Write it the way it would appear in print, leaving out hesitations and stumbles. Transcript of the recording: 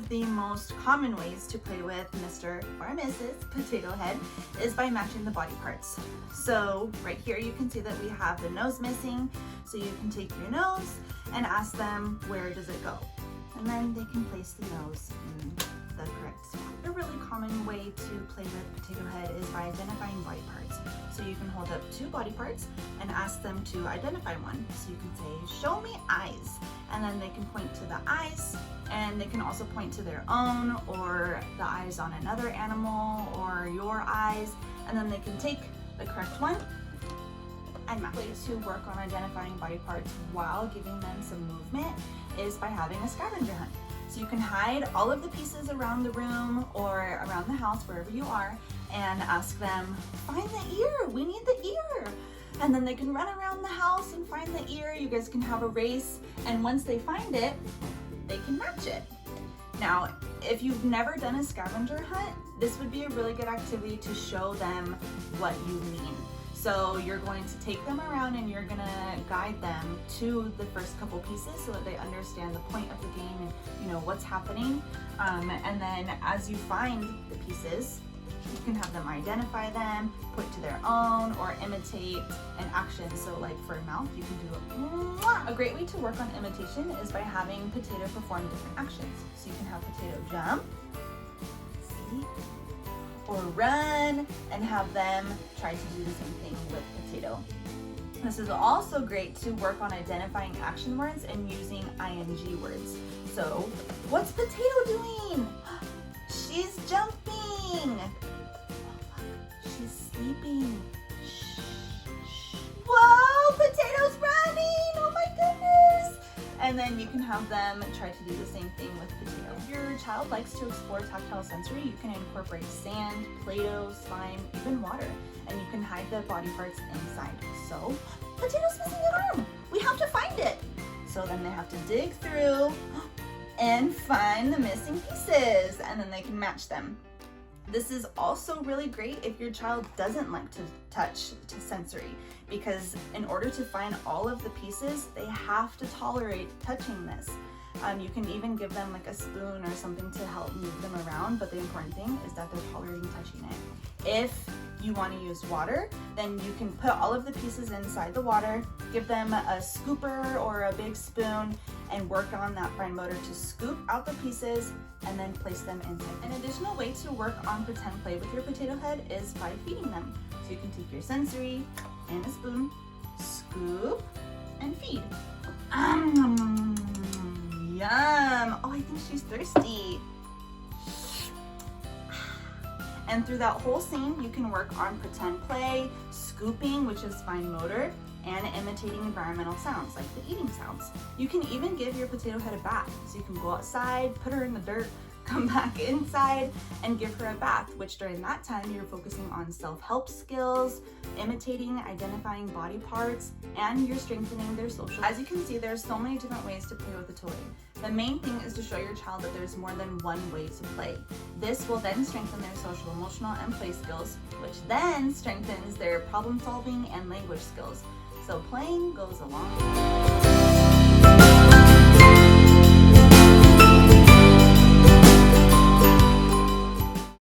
the most common ways to play with Mr. or Mrs. Potato Head is by matching the body parts. So right here you can see that we have the nose missing, so you can take your nose and ask them, where does it go? And then they can place the nose in the correct spot. A really common way to play with Potato Head is by identifying body parts. So you can hold up 2 body parts and ask them to identify one. So you can say, show me eyes. And then they can point to the eyes, and they can also point to their own or the eyes on another animal or your eyes. And then they can take the correct one and match. Ways to work on identifying body parts while giving them some movement is by having a scavenger hunt. So you can hide all of the pieces around the room or around the house, wherever you are, and ask them, find the ear, we need the ear. And then they can run around the house and find the ear. You guys can have a race, and once they find it, they can match it. Now, if you've never done a scavenger hunt, this would be a really good activity to show them what you mean. So you're going to take them around and you're gonna guide them to the first couple pieces so that they understand the point of the game and you know what's happening. And then as you find the pieces, you can have them identify them, point to their own, or imitate an action. So like for a mouth, you can do Mwah! A great way to work on imitation is by having Potato perform different actions. So you can have Potato jump, see, or run, and have them try to do the same thing with Potato. This is also great to work on identifying action words and using ing words. So, what's Potato doing? She's jumping. She's sleeping. Shh, shh. Whoa, Potato's running! Oh my goodness! And then you can have them try to do the same thing with Potato. If your child likes to explore tactile sensory, you can incorporate sand, Play-Doh, slime, even water, and you can hide the body parts inside. So, Potato's missing an arm! We have to find it! So then they have to dig through and find the missing pieces, and then they can match them. This is also really great if your child doesn't like to touch to sensory, because in order to find all of the pieces, they have to tolerate touching this. You can even give them like a spoon or something to help move them around, but the important thing is that they're tolerating touching it. If you want to use water, then you can put all of the pieces inside the water, give them a scooper or a big spoon, and work on that fine motor to scoop out the pieces and then place them inside. An additional way to work on pretend play with your Potato Head is by feeding them. So you can take your sensory and a spoon, scoop, and feed. Yum! Oh, I think she's thirsty. And through that whole scene, you can work on pretend play, scooping, which is fine motor, and imitating environmental sounds, like the eating sounds. You can even give your Potato Head a bath. So you can go outside, put her in the dirt, come back inside, and give her a bath, which during that time, you're focusing on self-help skills, imitating, identifying body parts, and you're strengthening their social. As you can see, there's so many different ways to play with a toy. The main thing is to show your child that there's more than one way to play. This will then strengthen their social, emotional, and play skills, which then strengthens their problem solving and language skills. So playing goes a long way.